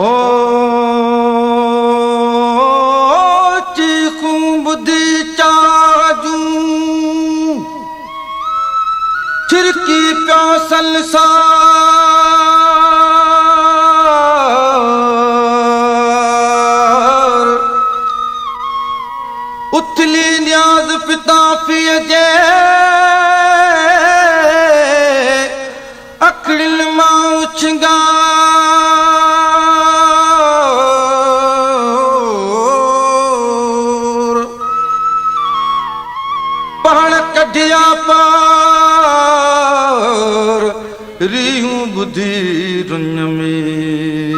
ओ चीखूं बुद्धि चाजू छिरकी प्यो संसार उथली न्याज पिता पिय जे अकड़िल मां उछंगा पहाड़ कढ़िया पार रीहूं बुद्धि रुन में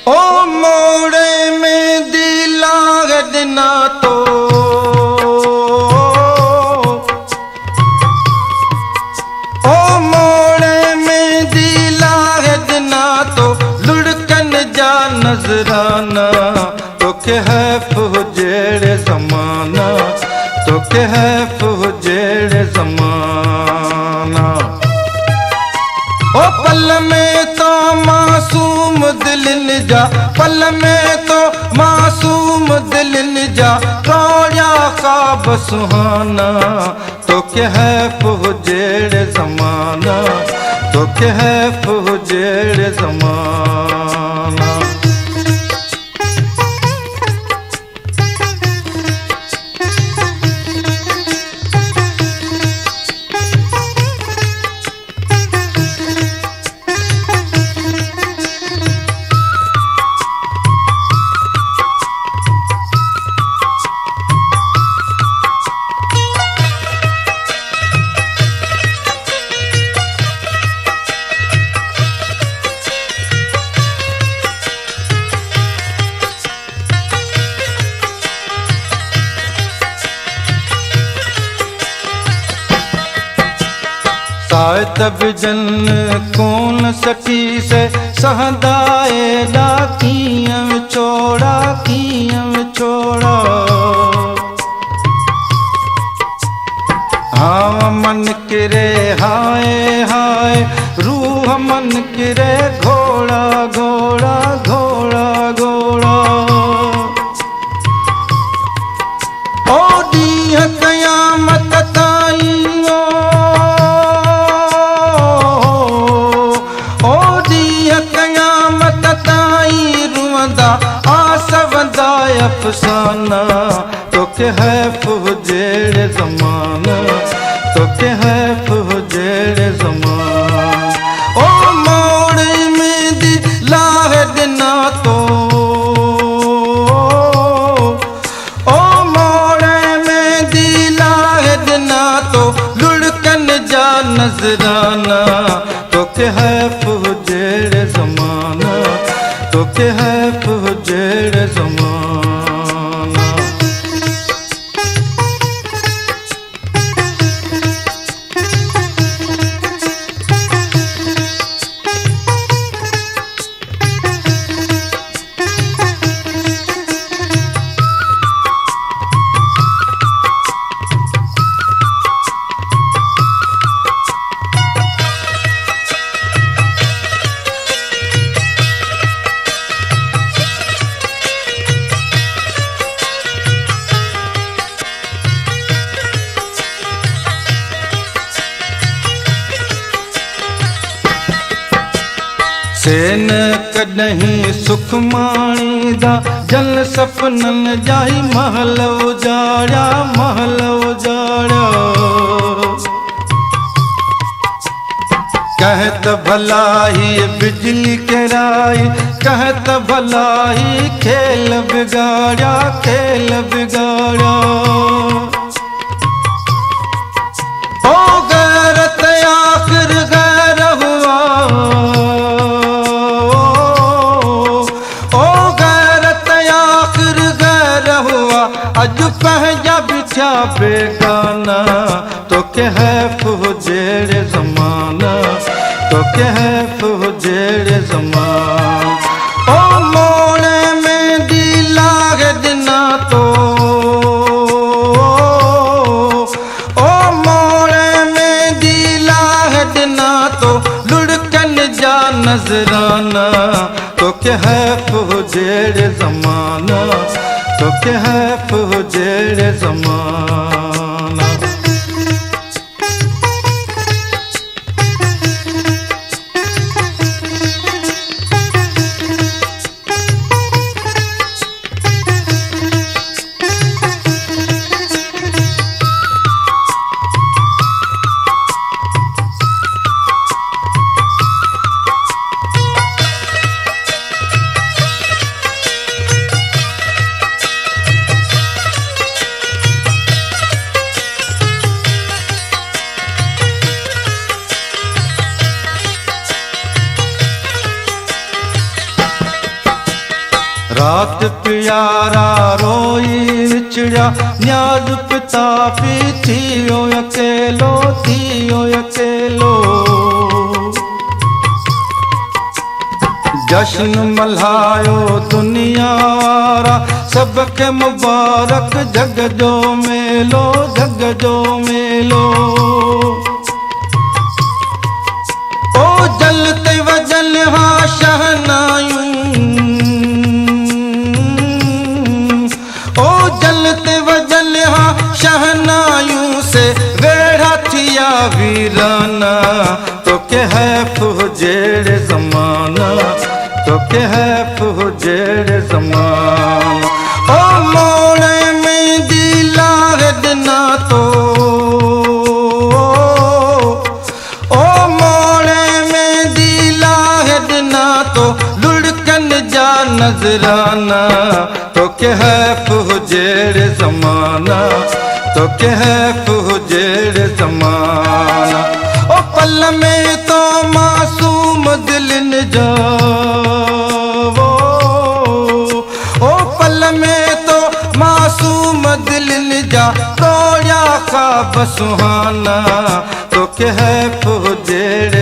ओ मोड़े में दिला गदना तो ओ मोड़े में दिला गदना तो लुढ़कन जा नजराना तो के है फुजेड़े ज़माना तो के है फुजेड़े ज़माना ओ पल में तो मासूम दिल जा पल में तो मासूम दिल जा रोया ख्वाब सुहाना तो के है फुजेड़े ज़माना तो के है फुजेड़े ज़माना तब जन कौन सटी से सहदाए डाकियम छोड़ा हाँ मन किरे हाय हाय रूह मन किरे घोड़ा घोड़ा घोड़ा घोड़ा ओ दीह कयामत ताई अफसाना तो के है फुजेड़े ज़माना तो के है फुजेड़े ज़माना ओ मोड़ में दिला है दिना तो ओ मोड़ में दिला है दिना तो लुढ़कन जा नजराना तो के है फुजेड़े ज़माना तो के है फुजेड़े ज़माना सेन कॾहिं सुख माणींदा जल सपनन जाई महल उजाड़िया कहत भला ही बिजली केराई कहत भला ही खेल बिगाड़िया ओ गैरत आखिर गैर हुआ अज पहजा बिछा बेगाना तो के है फुजेड़े ज़माना तो के है फुजेड़े ज़माना ओ मोड़े में दिला गदना तो ओ मोड़े में दिला गदना तो लुढ़ नजराना तो के है फुजेड़ जमाना तो के है फुजेड़ जमाना। रात प्यारा रोई चिड़िया न्याज पिता पी थियो अकेलो जश्न मल्हायो दुनिया वारा सबके मुबारक जग जो मेलो ओ जलते वजल हा शहनायूं शहनायूं से वेड़ा थिया वीराना तो के है फुजेड़ जमाना तो के है फुजेड़ जमाना। ओ मोड़े में दिला ना तो ओ मोड़े में दिला ना तो लुढ़कन जा नजराना तो के है फुजेड़ जमाना तो के है फुजेड़ जमाना। ओ पल में तो मासूम दिल न जावो ओ पल में तो मासूम दिल न जा तोड़ा ख्वाब सुहाना तो के है फुजेड़